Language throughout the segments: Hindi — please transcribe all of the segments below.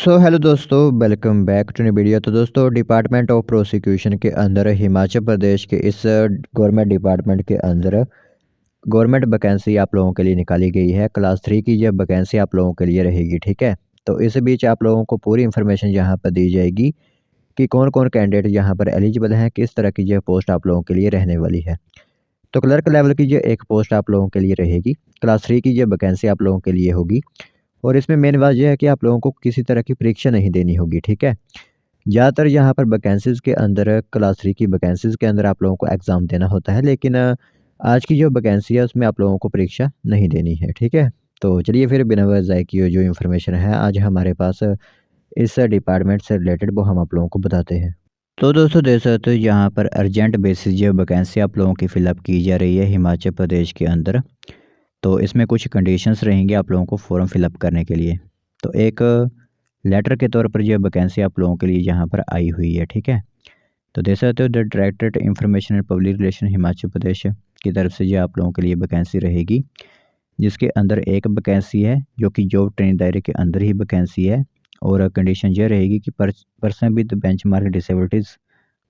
सो हेलो दोस्तों, welcome back to new video. तो दोस्तों, डिपार्टमेंट ऑफ प्रोसिक्यूशन के अंदर हिमाचल प्रदेश के इस गवर्नमेंट डिपार्टमेंट के अंदर गवर्नमेंट वैकेंसी आप लोगों के लिए निकाली गई है। क्लास 3 की ये वैकेंसी आप लोगों के लिए रहेगी, ठीक है। तो इस बीच आप लोगों को पूरी इन्फॉर्मेशन यहाँ पर दी जाएगी कि कौन कौन कैंडिडेट यहाँ पर एलिजिबल हैं, किस तरह की यह पोस्ट आप लोगों के लिए रहने वाली है। तो क्लर्क लेवल की ये एक पोस्ट आप लोगों के लिए रहेगी। क्लास 3 की ये वैकेंसी आप लोगों के लिए होगी और इसमें मेन बात ये है कि आप लोगों को किसी तरह की परीक्षा नहीं देनी होगी, ठीक है। ज़्यादातर यहाँ पर वैकेंसीज़ के अंदर क्लास 3 की वैकेंसीज़ के अंदर आप लोगों को एग्ज़ाम देना होता है, लेकिन आज की जो वैकेंसी है उसमें आप लोगों को परीक्षा नहीं देनी है, ठीक है। तो चलिए फिर बिना वजह ज़ाय किए जो इन्फॉर्मेशन है आज हमारे पास इस डिपार्टमेंट से रिलेटेड वो हम आप लोगों को बताते हैं। तो दोस्तों देख सकते हो यहाँ पर अर्जेंट बेसिस जो वैकेंसी आप लोगों की फ़िलअप की जा रही है हिमाचल प्रदेश के अंदर। तो इसमें कुछ कंडीशंस रहेंगी आप लोगों को फॉर्म फिलअप करने के लिए। तो एक लेटर के तौर पर यह वैकेंसी आप लोगों के लिए यहाँ पर आई हुई है, ठीक है। तो देख सकते हो the directorate information and public relation Himachal Pradesh की तरफ से ये आप लोगों के लिए वैकेंसी रहेगी, जिसके अंदर एक वैकेंसी है जो कि जॉब ट्रेनिंग दायरे के अंदर ही वैकेंसी है। और कंडीशन ये रहेगी कि person with benchmark disabilities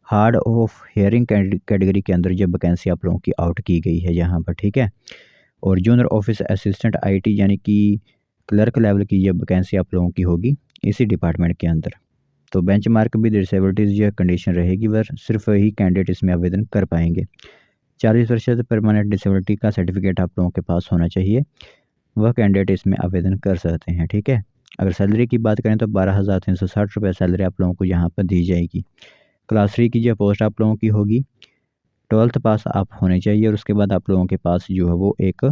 hard of hearing category के अंदर ये वैकेंसी आप लोगों की आउट की गई है यहाँ पर, ठीक है। और जूनियर ऑफिस असिस्टेंट आईटी यानी कि क्लर्क लेवल की ये वैकेंसी आप लोगों की होगी इसी डिपार्टमेंट के अंदर। तो बेंचमार्क भी डिसेबिलिटीज़ यह कंडीशन रहेगी, वह सिर्फ ही कैंडिडेट इसमें आवेदन कर पाएंगे। 40% परमानेंट डिसेबिलिटी का सर्टिफिकेट आप लोगों के पास होना चाहिए, वह कैंडिडेट इसमें आवेदन कर सकते हैं, ठीक है। अगर सैलरी की बात करें तो 12,360 रुपये सैलरी आप लोगों को यहाँ पर दी जाएगी। क्लास 3 की जो पोस्ट आप लोगों की होगी 12th पास आप होने चाहिए और उसके बाद आप लोगों के पास जो है वो एक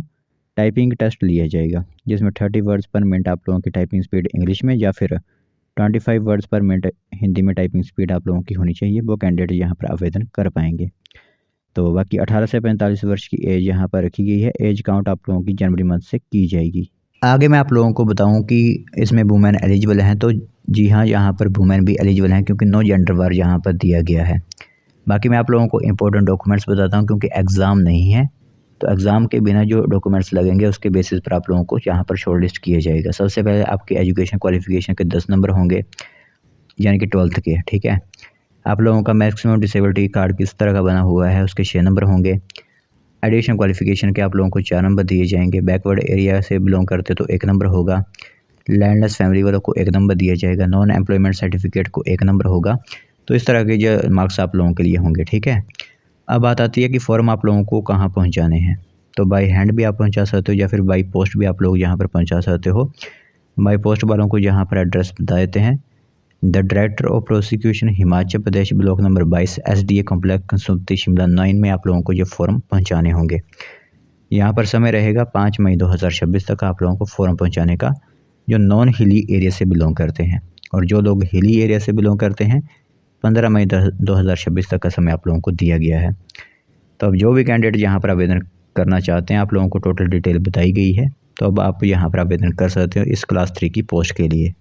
टाइपिंग टेस्ट लिया जाएगा, जिसमें 30 वर्ड्स पर मिनट आप लोगों की टाइपिंग स्पीड इंग्लिश में या फिर 25 वर्ड्स पर मिनट हिंदी में टाइपिंग स्पीड आप लोगों की होनी चाहिए, वो कैंडिडेट यहाँ पर आवेदन कर पाएंगे। तो बाकी 18 से 45 वर्ष की एज यहाँ पर रखी गई है। एज काउंट आप लोगों की जनवरी मंथ से की जाएगी। आगे मैं आप लोगों को बताऊं कि इसमें वुमेन एलिजिबल हैं, तो जी हाँ, यहाँ पर वुमेन भी एलिजिबल हैं क्योंकि नो जेंडर वार यहाँ पर दिया गया है। बाकी मैं आप लोगों को इंपॉर्टेंट डॉक्यूमेंट्स बताता हूँ क्योंकि एग्ज़ाम नहीं है, तो एग्ज़ाम के बिना जो डॉक्यूमेंट्स लगेंगे उसके बेसिस पर आप लोगों को यहाँ पर शॉर्ट लिस्ट किया जाएगा। सबसे पहले आपकी एजुकेशन क्वालिफिकेशन के 10 नंबर होंगे, यानी कि 12th के, ठीक है। आप लोगों का मैक्सिमम डिसेबिलिटी कार्ड किस तरह का बना हुआ है उसके 6 नंबर होंगे। एडिशनल क्वालिफिकेशन के आप लोगों को 4 नंबर दिए जाएंगे। बैकवर्ड एरिया से बिलोंग करते तो 1 नंबर होगा। लैंडलेस फैमिली वालों को 1 नंबर दिया जाएगा। नॉन एम्प्लॉयमेंट सर्टिफिकेट को 1 नंबर होगा। तो इस तरह के जो मार्क्स आप लोगों के लिए होंगे, ठीक है। अब बात आती है कि फॉर्म आप लोगों को कहाँ पहुँचाने हैं। तो बाई हैंड भी आप पहुँचा सकते हो या फिर बाई पोस्ट भी आप लोग यहाँ पर पहुँचा सकते हो। बाई पोस्ट वालों को यहाँ पर एड्रेस बता देते हैं। The director of prosecution Himachal Pradesh, block number 22, SDA complex, Kasumpti, Shimla 9 में आप लोगों को ये फॉर्म पहुँचाने होंगे। यहाँ पर समय रहेगा 5 मई 2026 तक आप लोगों को फॉर्म पहुँचाने का, जो नॉन हिली एरिया से बिलोंग करते हैं। और जो लोग हिली एरिया से बिलोंग करते हैं 15 मई 2026 तक का समय आप लोगों को दिया गया है। तो अब जो भी कैंडिडेट यहाँ पर आवेदन करना चाहते हैं, आप लोगों को टोटल डिटेल बताई गई है। तो अब आप यहाँ पर आवेदन कर सकते हो इस क्लास 3 की पोस्ट के लिए।